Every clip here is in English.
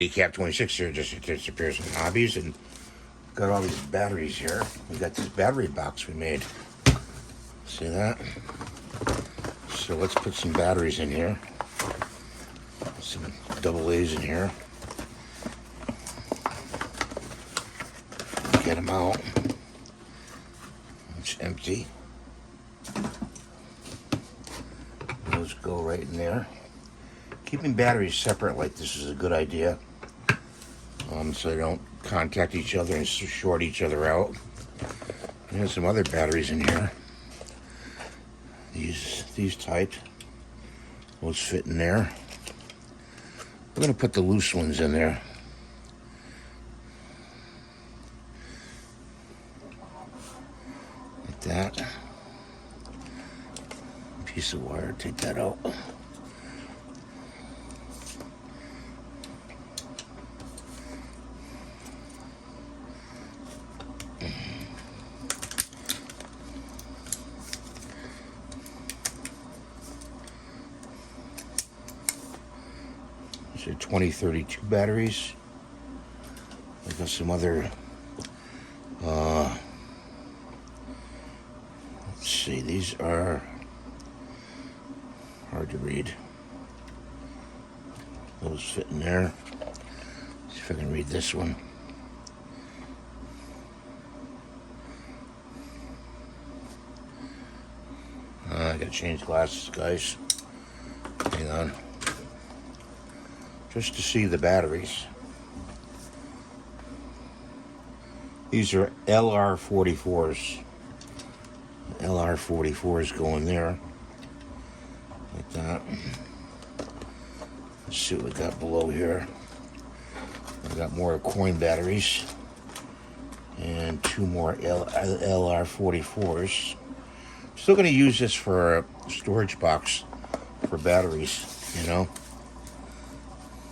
Cap 26 here just disappears in hobbies, and got all these batteries here. We got this battery box we made. See that? So let's put some batteries in here. Some double A's in here. Get them out. It's empty. Those go right in there. Keeping batteries separate like this is a good idea. So they don't contact each other and short each other out. There's some other batteries in here. These types. Those fit in there. We're going to put the loose ones in there. Like that. Piece of wire, take that out. These are 2032 batteries. I got some other, let's see, these are hard to read. Those fit in there. See if I can read this one. I gotta change glasses, guys. Hang on. Just to see the batteries. These are LR44s. LR44s go in there. Like that. Let's see what we got below here. We got more coin batteries. And two more LR44s. Still going to use this for a storage box for batteries, you know.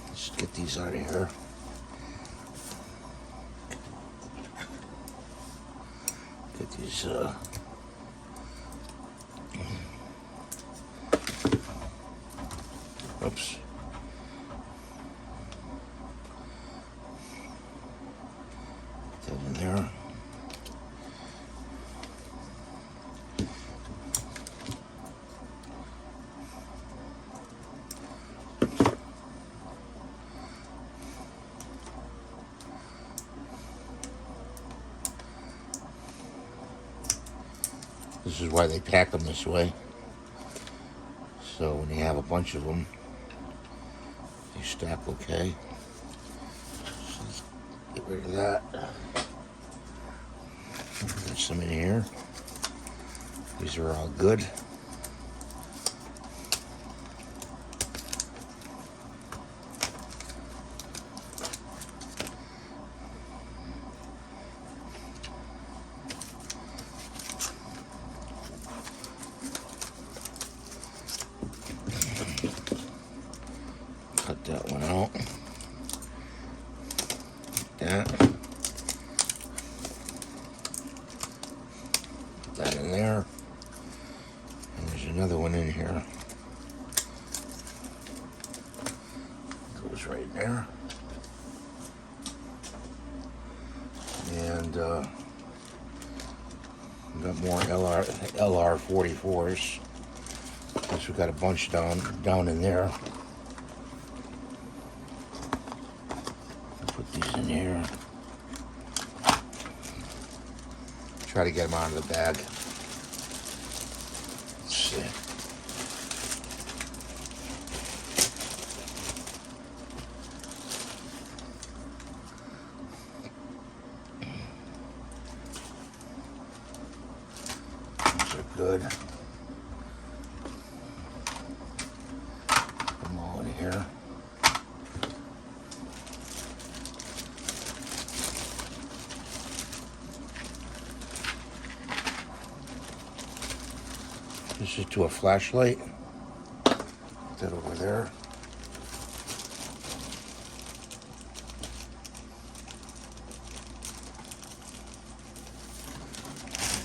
Let's get these out of here. Get these, oops. Put that in there. This is why they pack them this way. So when you have a bunch of them, they stack okay. So let's get rid of that. There's some in here. These are all good. Cut that one out. Like that. Put that in there. And there's another one in here. Goes right in there. And we got more LR44s. Guess we got a bunch down in there. Put these in here. Try to get them out of the bag. Let's see. These are good. Put them all in here. This is to a flashlight. Put that over there.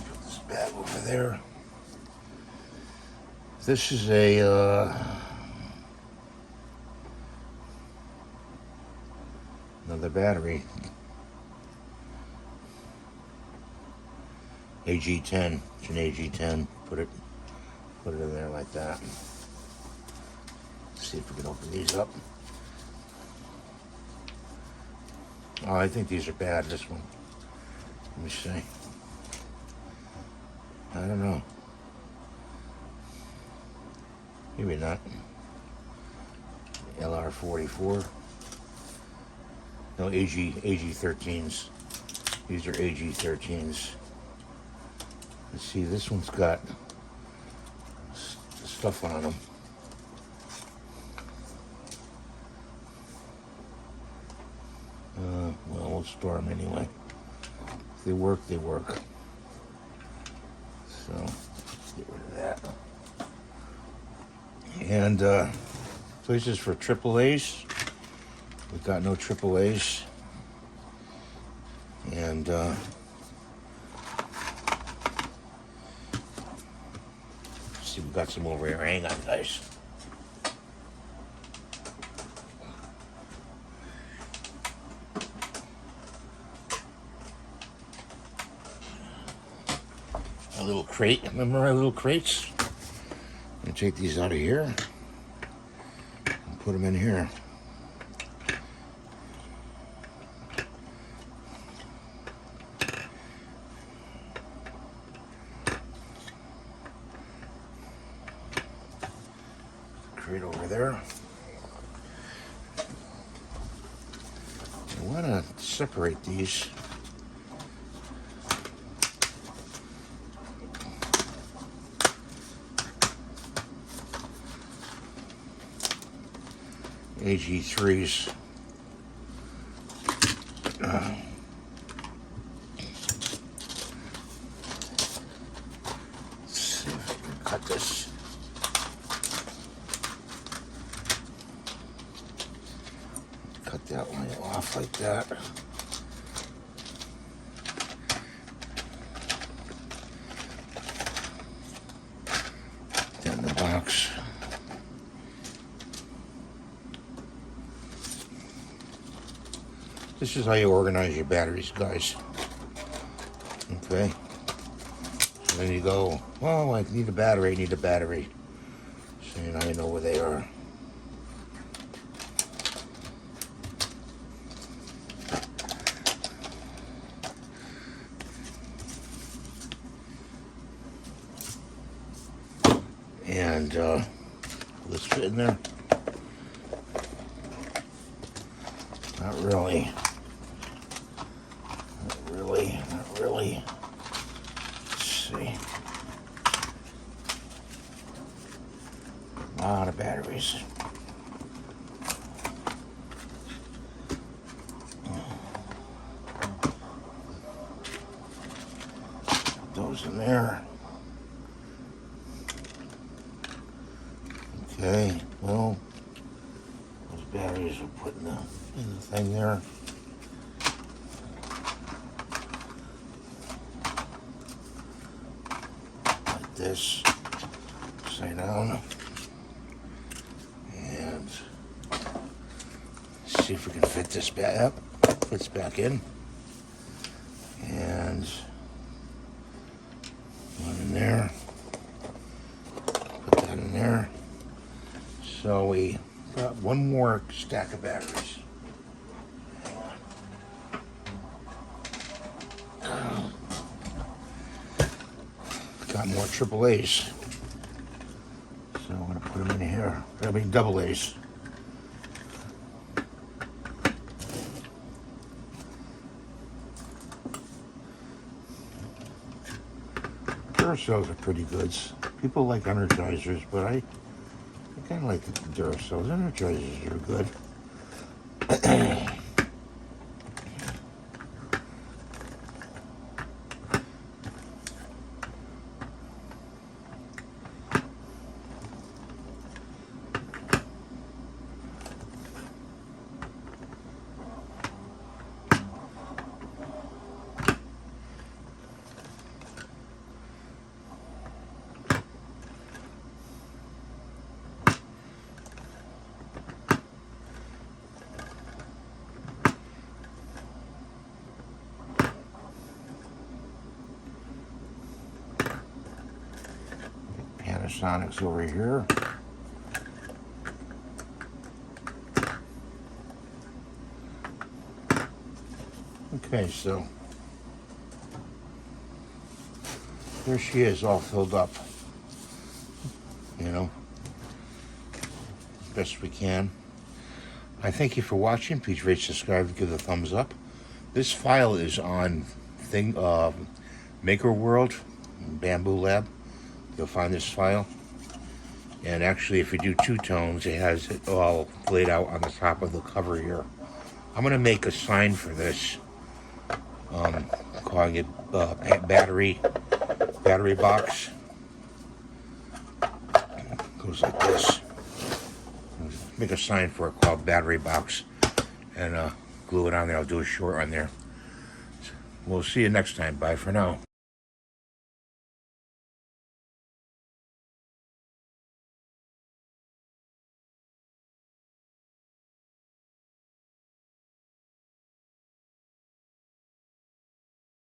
Put this bag over there. This is a the battery. AG10. It's an AG10. Put it in there like that. Let's see if we can open these up. Oh, I think these are bad, this one. Let me see. I don't know. Maybe not. LR44. No, AG13s. These are AG13s. Let's see, this one's got stuff on them. Well, we'll store them anyway. If they work, they work. So, let's get rid of that. And places for AAAs. We've got no AAAs. And see, we've got some over here. Hang on, guys. A little crate. Remember my little crates? I'm going to take these out of here and put them in here. Crate over there. I want to separate these. AG3s. Let's see if I can cut this. Cut that one off like that. Put that in the box. This is how you organize your batteries, guys. Okay. So then you go, oh, I need a battery, So now you know where they are. And will this fit in there? Not really. Not really. Let's see. A lot of batteries. Put those in there. Okay, well, those batteries are put in the thing there. Like this. Upside down. And see if we can fit this back up. Fits back in. And one in there. Put that in there. So we got one more stack of batteries. Got more AAAs. So I'm going to put them in here. I mean double A's. Duracells are pretty good. People like Energizers, but I kind of like the Duracells. Energizers are good. Panasonics over here. Okay, so there she is, all filled up. You know, best we can. I thank you for watching. Please rate, subscribe, give a thumbs up. This file is on Maker World, Bamboo Lab. You'll find this file. And actually, if you do two tones, it has it all laid out on the top of the cover here. I'm going to make a sign for this. Calling it battery box. Goes like this. Make a sign for it called battery box, and glue it on there. I'll do a short on there. We'll see you next time. Bye for now.